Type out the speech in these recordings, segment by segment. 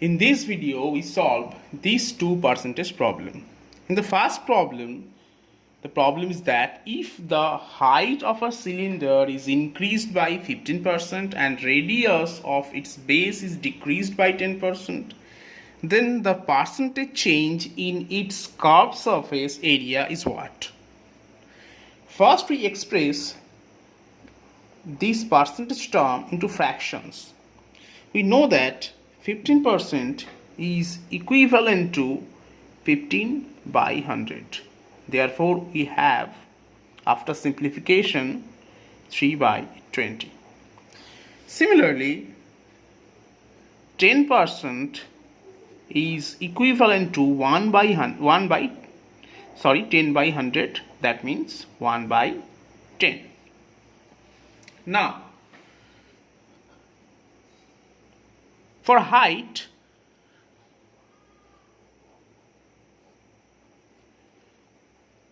In this video, we solve these two percentage problem. In the first problem, the problem is that if the height of a cylinder is increased by 15% and radius of its base is decreased by 10%, then the percentage change in its curved surface area is what? First, we express this percentage term into fractions. We know that 15% is equivalent to 15 by 100. Therefore, we have, after simplification, 3 by 20. Similarly, 10% is equivalent to 10 by 100. That means 1 by 10. Now, for height,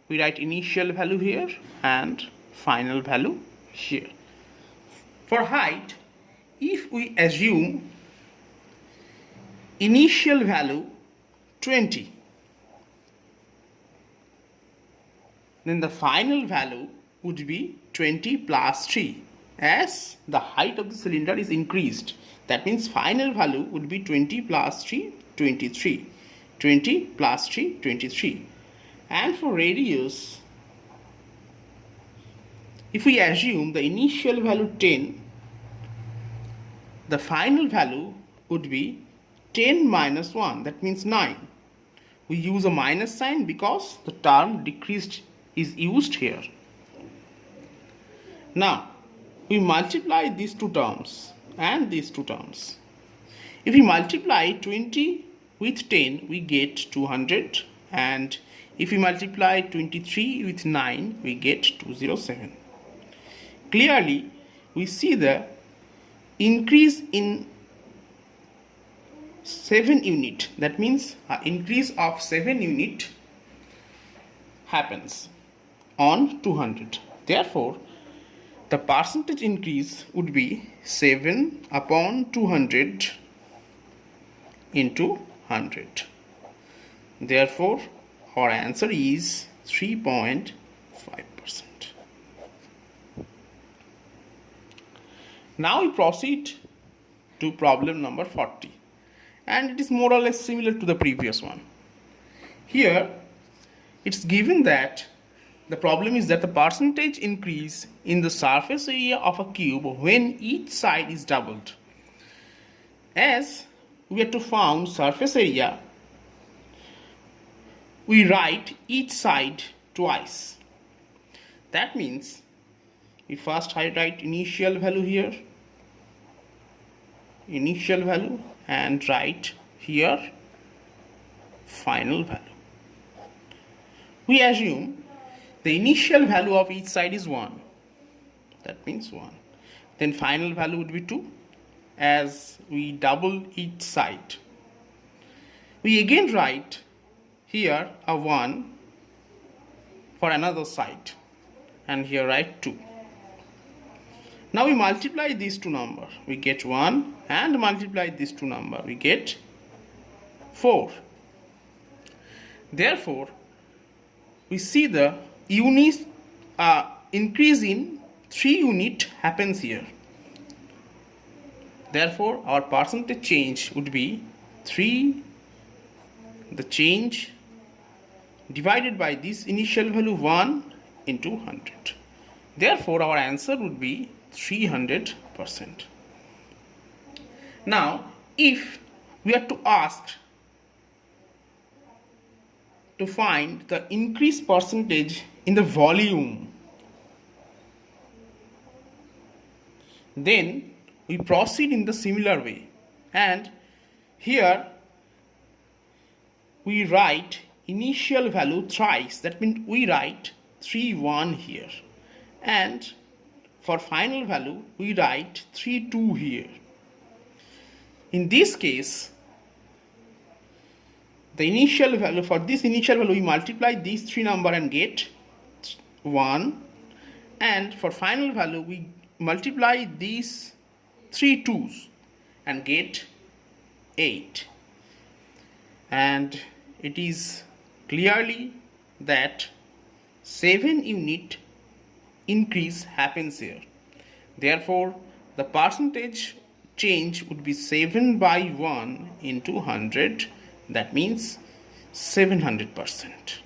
we write initial value here and final value here. For height, if we assume initial value 20, then the final value would be 20 plus 3, as the height of the cylinder is increased. That means final value would be 20 plus 3, 23. 20 plus 3, 23. And for radius, if we assume the initial value 10, the final value would be 10 minus 1, that means 9. We use a minus sign because the term decreased is used here. Now, we multiply these two terms and these two terms. If we multiply 20 with 10, we get 200, and if we multiply 23 with 9, we get 207. Clearly, we see the increase in 7 unit. That means an increase of 7 unit happens on 200. Therefore, the percentage increase would be 7 upon 200 into 100. Therefore, our answer is 3.5%. Now we proceed to problem number 40, and it is more or less similar to the previous one. Here, it's given that the problem is that the percentage increase in the surface area of a cube when each side is doubled. As we are to find surface area, we write each side twice. That means we first write initial value here, initial value, and write here final value. We assume the initial value of each side is 1. That means 1. Then final value would be 2, as we double each side. We again write here a 1 for another side, and here write 2. Now we multiply these two numbers. We get 1, and multiply these two numbers. We get 4. Therefore, we see the units increase in 3 unit happens here. Therefore, our percentage change would be 3, the change divided by this initial value 1 into 100. Therefore, our answer would be 300%. Now, if we are to ask to find the increased percentage in the volume, then we proceed in the similar way, and here we write initial value thrice. That means we write 3 1 here, and for final value we write 3 2 here. In this case, the initial value, for this initial value we multiply these 3 numbers and get 1, and for final value we multiply these 3 2s and get 8. and it is clearly that 7 unit increase happens here. Therefore, the percentage change would be 7 by 1 into 100, that means 700%.